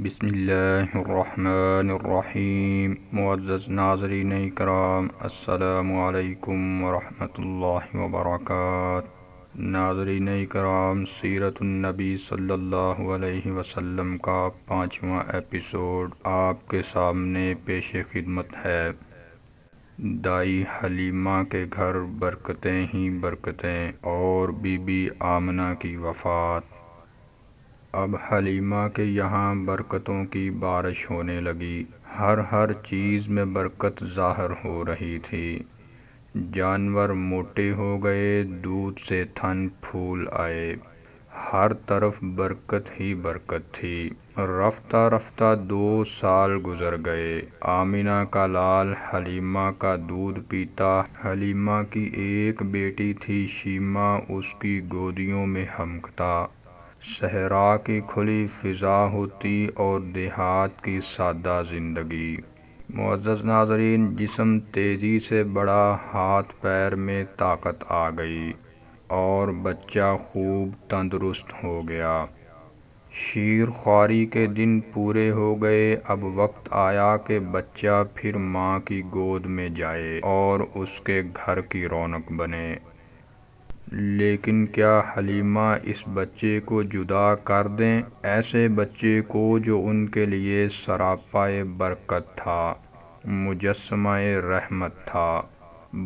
بسم اللہ الرحمن الرحیم۔ معزز ناظرین کرام، السلام علیکم ورحمۃ اللہ وبرکاتہ۔ ناظرین کرام، سیرت النبی صلی اللہ علیہ وسلم کا 5واں ایپیسوڈ آپ کے سامنے پیش خدمت ہے۔ دائی حلیمہ کے گھر برکتیں ہی برکتیں اور بی بی آمنہ کی وفات۔ اب حلیمہ کے یہاں برکتوں کی بارش ہونے لگی، ہر چیز میں برکت ظاہر ہو رہی تھی۔ جانور موٹے ہو گئے، دودھ سے تھن پھول آئے، ہر طرف برکت ہی برکت تھی۔ رفتہ رفتہ 2 سال گزر گئے۔ آمنہ کا لال حلیمہ کا دودھ پیتا۔ حلیمہ کی ایک بیٹی تھی شیمہ، اس کی گودیوں میں ہمکتا۔ صحرا کی کھلی فضا ہوتی اور دیہات کی سادہ زندگی۔ معزز ناظرین، جسم تیزی سے بڑھا، ہاتھ پیر میں طاقت آ گئی اور بچہ خوب تندرست ہو گیا۔ شیر خواری کے دن پورے ہو گئے۔ اب وقت آیا کہ بچہ پھر ماں کی گود میں جائے اور اس کے گھر کی رونق بنے۔ لیکن کیا حلیمہ اس بچے کو جدا کر دیں، ایسے بچے کو جو ان کے لیے سراپائے برکت تھا، مجسمہ رحمت تھا،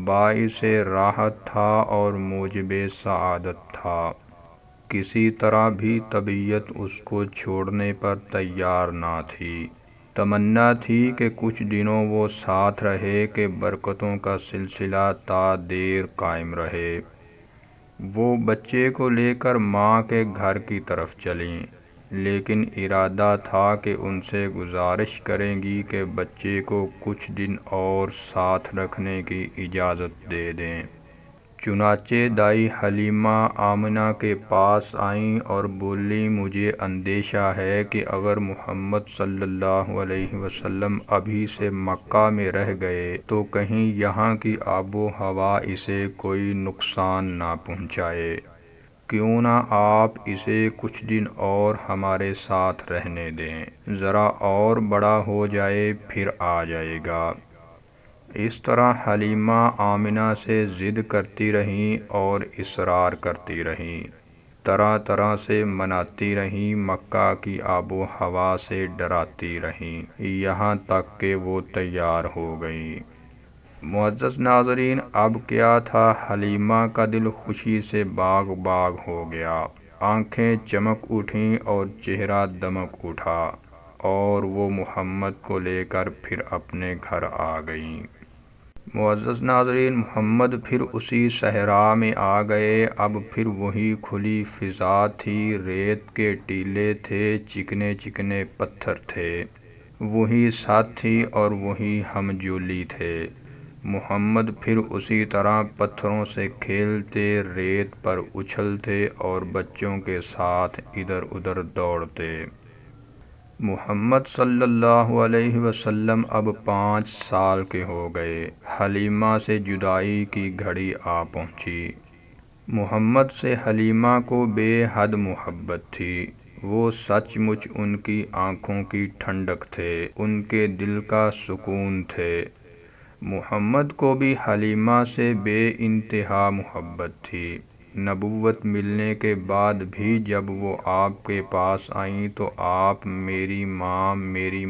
باعث راحت تھا اور موجب سعادت تھا؟ کسی طرح بھی طبیعت اس کو چھوڑنے پر تیار نہ تھی۔ تمنا تھی کہ کچھ دنوں وہ ساتھ رہے، کہ برکتوں کا سلسلہ تا دیر قائم رہے۔ وہ بچے کو لے کر ماں کے گھر کی طرف چلیں، لیکن ارادہ تھا کہ ان سے گزارش کریں گی کہ بچے کو کچھ دن اور ساتھ رکھنے کی اجازت دے دیں۔ چنانچہ دائی حلیمہ آمنہ کے پاس آئیں اور بولیں، مجھے اندیشہ ہے کہ اگر محمد صلی اللہ علیہ وسلم ابھی سے مکہ میں رہ گئے تو کہیں یہاں کی آب و ہوا اسے کوئی نقصان نہ پہنچائے۔ کیوں نہ آپ اسے کچھ دن اور ہمارے ساتھ رہنے دیں، ذرا اور بڑا ہو جائے پھر آ جائے گا۔ اس طرح حلیمہ آمنہ سے ضد کرتی رہیں اور اصرار کرتی رہیں، طرح سے مناتی رہیں، مکہ کی آب و ہوا سے ڈراتی رہیں، یہاں تک کہ وہ تیار ہو گئیں۔ معزز ناظرین، اب کیا تھا، حلیمہ کا دل خوشی سے باغ باغ ہو گیا، آنکھیں چمک اٹھیں اور چہرہ دمک اٹھا، اور وہ محمد کو لے کر پھر اپنے گھر آ گئیں۔ معزز ناظرین، محمد پھر اسی صحرا میں آ گئے۔ اب پھر وہی کھلی فضا تھی، ریت کے ٹیلے تھے، چکنے چکنے پتھر تھے، وہی ساتھی اور وہی ہم جولی تھے۔ محمد پھر اسی طرح پتھروں سے کھیلتے، ریت پر اچھلتے اور بچوں کے ساتھ ادھر ادھر دوڑتے۔ محمد صلی اللہ علیہ وسلم اب 5 سال کے ہو گئے۔ حلیمہ سے جدائی کی گھڑی آ پہنچی۔ محمد سے حلیمہ کو بے حد محبت تھی۔ وہ سچ مچ ان کی آنکھوں کی ٹھنڈک تھے، ان کے دل کا سکون تھے۔ محمد کو بھی حلیمہ سے بے انتہا محبت تھی۔ نبوت ملنے کے بعد بھی جب وہ آپ کے پاس آئیں تو آپ میری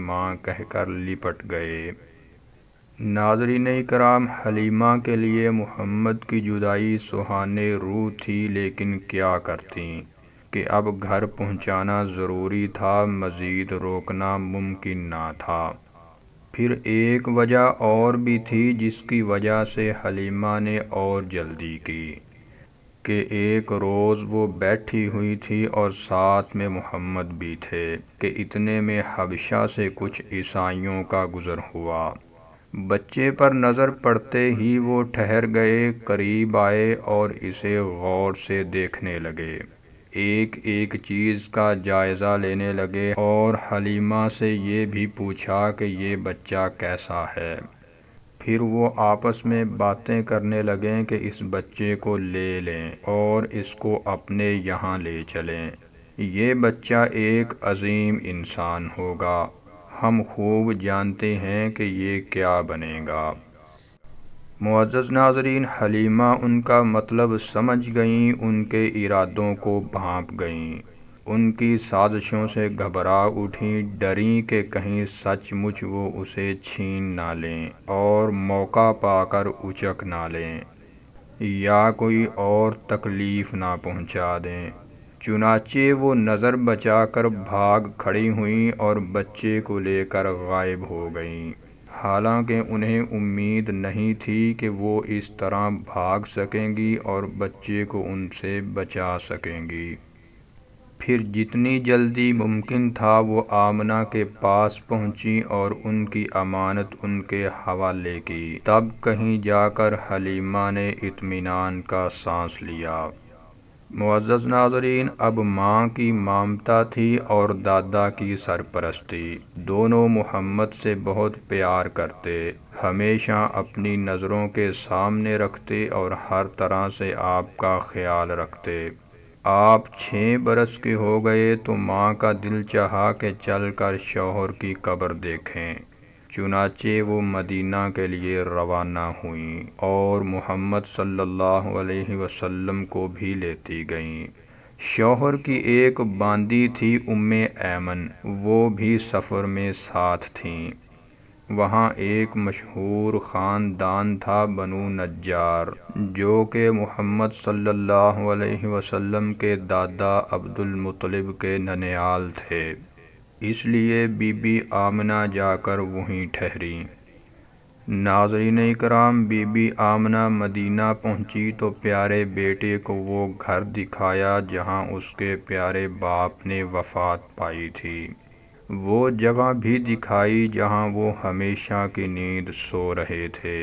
ماں کہہ کر لپٹ گئے۔ ناظرین کرام، حلیمہ کے لیے محمد کی جدائی سوہانے روح تھی، لیکن کیا کرتیں کہ اب گھر پہنچانا ضروری تھا، مزید روکنا ممکن نہ تھا۔ پھر ایک وجہ اور بھی تھی جس کی وجہ سے حلیمہ نے اور جلدی کی، کہ ایک روز وہ بیٹھی ہوئی تھی اور ساتھ میں محمد بھی تھے کہ اتنے میں حبشہ سے کچھ عیسائیوں کا گزر ہوا۔ بچے پر نظر پڑتے ہی وہ ٹھہر گئے، قریب آئے اور اسے غور سے دیکھنے لگے، ایک ایک چیز کا جائزہ لینے لگے اور حلیمہ سے یہ بھی پوچھا کہ یہ بچہ کیسا ہے۔ پھر وہ آپس میں باتیں کرنے لگے کہ اس بچے کو لے لیں اور اس کو اپنے یہاں لے چلیں۔ یہ بچہ ایک عظیم انسان ہوگا، ہم خوب جانتے ہیں کہ یہ کیا بنے گا۔ معزز ناظرین، حلیمہ ان کا مطلب سمجھ گئیں، ان کے ارادوں کو بھانپ گئیں، ان کی سازشوں سے گھبرا اٹھیں، ڈریں کہ کہیں سچ مچ وہ اسے چھین نہ لیں اور موقع پا کر اچک نہ لیں یا کوئی اور تکلیف نہ پہنچا دیں۔ چنانچہ وہ نظر بچا کر بھاگ کھڑی ہوئیں اور بچے کو لے کر غائب ہو گئیں، حالانکہ انہیں امید نہیں تھی کہ وہ اس طرح بھاگ سکیں گی اور بچے کو ان سے بچا سکیں گی۔ پھر جتنی جلدی ممکن تھا وہ آمنہ کے پاس پہنچی اور ان کی امانت ان کے حوالے کی۔ تب کہیں جا کر حلیمہ نے اطمینان کا سانس لیا۔ معزز ناظرین، اب ماں کی ممتا تھی اور دادا کی سرپرستی۔ دونوں محمد سے بہت پیار کرتے، ہمیشہ اپنی نظروں کے سامنے رکھتے اور ہر طرح سے آپ کا خیال رکھتے۔ آپ 6 برس کے ہو گئے تو ماں کا دل چاہا کہ چل کر شوہر کی قبر دیکھیں۔ چنانچہ وہ مدینہ کے لیے روانہ ہوئیں اور محمد صلی اللہ علیہ وسلم کو بھی لیتی گئیں۔ شوہر کی ایک باندی تھی ام ایمن، وہ بھی سفر میں ساتھ تھیں۔ وہاں ایک مشہور خاندان تھا بنو نجار، جو کہ محمد صلی اللہ علیہ وسلم کے دادا عبد المطلب کے ننیال تھے، اس لیے بی بی آمنہ جا کر وہیں ٹھہریں۔ ناظرین اکرام، بی بی آمنہ مدینہ پہنچی تو پیارے بیٹے کو وہ گھر دکھایا جہاں اس کے پیارے باپ نے وفات پائی تھی، وہ جگہ بھی دکھائی جہاں وہ ہمیشہ کی نیند سو رہے تھے۔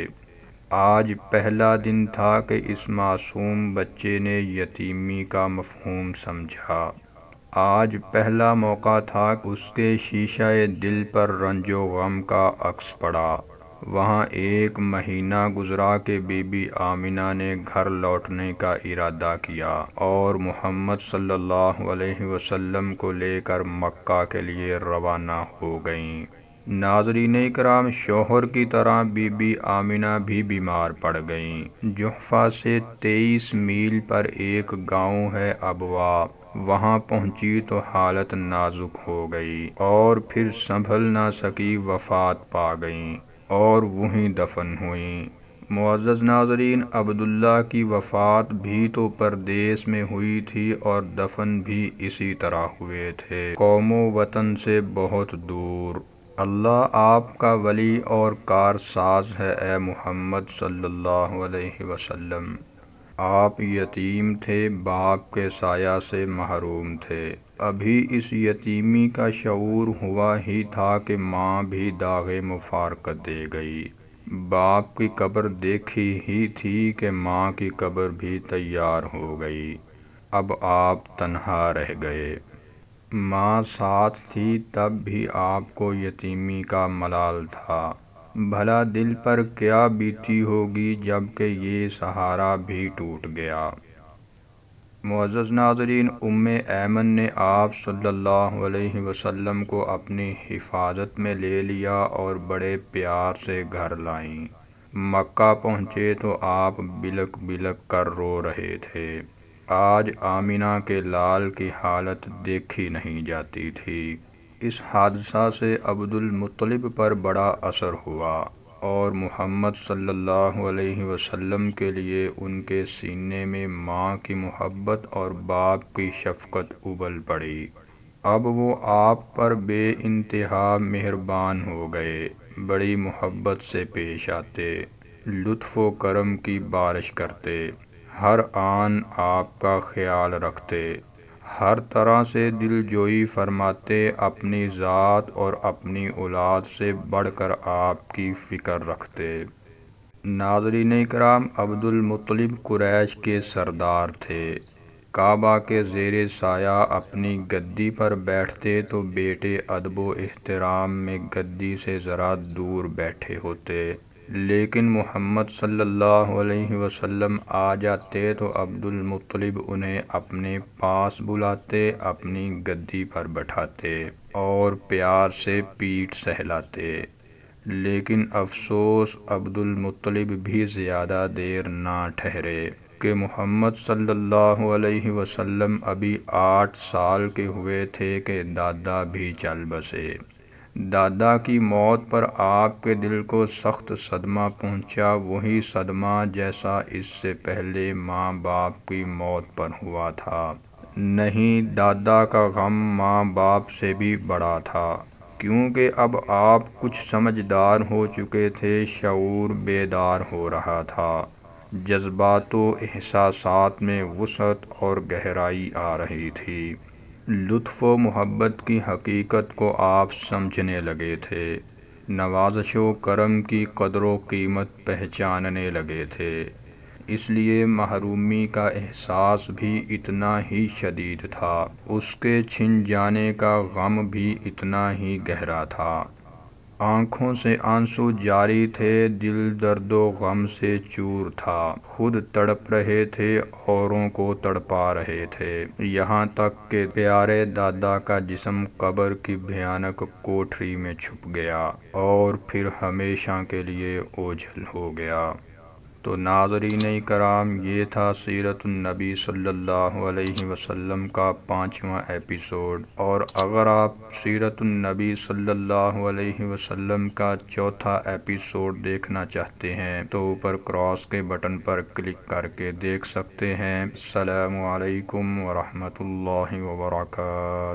آج پہلا دن تھا کہ اس معصوم بچے نے یتیمی کا مفہوم سمجھا۔ آج پہلا موقع تھا کہ اس کے شیشہ دل پر رنج و غم کا عکس پڑا۔ وہاں 1 مہینہ گزرا کہ بی بی آمنہ نے گھر لوٹنے کا ارادہ کیا اور محمد صلی اللہ علیہ وسلم کو لے کر مکہ کے لیے روانہ ہو گئیں۔ ناظرین اکرام، شوہر کی طرح بی بی آمنہ بھی بیمار پڑ گئیں۔ جحفہ سے 23 میل پر ایک گاؤں ہے ابوا، وہاں پہنچی تو حالت نازک ہو گئی اور پھر سنبھل نہ سکی، وفات پا گئیں اور وہیں دفن ہوئیں۔ معزز ناظرین، عبداللہ کی وفات بھی تو پردیس میں ہوئی تھی اور دفن بھی اسی طرح ہوئے تھے، قوم و وطن سے بہت دور۔ اللہ آپ کا ولی اور کارساز ہے اے محمد صلی اللہ علیہ وسلم۔ آپ یتیم تھے، باپ کے سایہ سے محروم تھے۔ ابھی اس یتیمی کا شعور ہوا ہی تھا کہ ماں بھی داغ مفارقت دے گئی۔ باپ کی قبر دیکھی ہی تھی کہ ماں کی قبر بھی تیار ہو گئی۔ اب آپ تنہا رہ گئے۔ ماں ساتھ تھی تب بھی آپ کو یتیمی کا ملال تھا۔ بھلا دل پر کیا بیتی ہوگی جب کہ یہ سہارا بھی ٹوٹ گیا۔ معزز ناظرین، ام ایمن نے آپ صلی اللہ علیہ وسلم کو اپنی حفاظت میں لے لیا اور بڑے پیار سے گھر لائیں۔ مکہ پہنچے تو آپ بلک بلک کر رو رہے تھے۔ آج آمنہ کے لال کی حالت دیکھی نہیں جاتی تھی۔ اس حادثہ سے عبد المطلب پر بڑا اثر ہوا اور محمد صلی اللہ علیہ وسلم کے لیے ان کے سینے میں ماں کی محبت اور باپ کی شفقت ابل پڑی۔ اب وہ آپ پر بے انتہا مہربان ہو گئے، بڑی محبت سے پیش آتے، لطف و کرم کی بارش کرتے، ہر آن آپ کا خیال رکھتے، ہر طرح سے دل جوئی فرماتے، اپنی ذات اور اپنی اولاد سے بڑھ کر آپ کی فکر رکھتے۔ ناظرین اکرام، عبد المطلب قریش کے سردار تھے۔ کعبہ کے زیر سایہ اپنی گدی پر بیٹھتے تو بیٹے ادب و احترام میں گدی سے ذرا دور بیٹھے ہوتے، لیکن محمد صلی اللہ علیہ وسلم آ جاتے تو عبد المطلب انہیں اپنے پاس بلاتے، اپنی گدی پر بٹھاتے اور پیار سے پیٹھ سہلاتے۔ لیکن افسوس، عبد المطلب بھی زیادہ دیر نہ ٹھہرے کہ محمد صلی اللہ علیہ وسلم ابھی 8 سال کے ہوئے تھے کہ دادا بھی چل بسے۔ دادا کی موت پر آپ کے دل کو سخت صدمہ پہنچا، وہی صدمہ جیسا اس سے پہلے ماں باپ کی موت پر ہوا تھا۔ نہیں، دادا کا غم ماں باپ سے بھی بڑا تھا، کیونکہ اب آپ کچھ سمجھدار ہو چکے تھے، شعور بیدار ہو رہا تھا، جذبات و احساسات میں وسعت اور گہرائی آ رہی تھی۔ لطف و محبت کی حقیقت کو آپ سمجھنے لگے تھے، نوازش و کرم کی قدر و قیمت پہچاننے لگے تھے۔ اس لیے محرومی کا احساس بھی اتنا ہی شدید تھا، اس کے چھن جانے کا غم بھی اتنا ہی گہرا تھا۔ آنکھوں سے آنسو جاری تھے، دل درد و غم سے چور تھا، خود تڑپ رہے تھے، اوروں کو تڑپا رہے تھے، یہاں تک کہ پیارے دادا کا جسم قبر کی بھیانک کوٹھری میں چھپ گیا اور پھر ہمیشہ کے لیے اوجھل ہو گیا۔ تو ناظرین کرام، یہ تھا سیرت النبی صلی اللہ علیہ وسلم کا 5واں ایپیسوڈ، اور اگر آپ سیرت النبی صلی اللہ علیہ وسلم کا 4تھا ایپیسوڈ دیکھنا چاہتے ہیں تو اوپر کراس کے بٹن پر کلک کر کے دیکھ سکتے ہیں۔ السلام علیکم ورحمۃ اللہ وبرکاتہ۔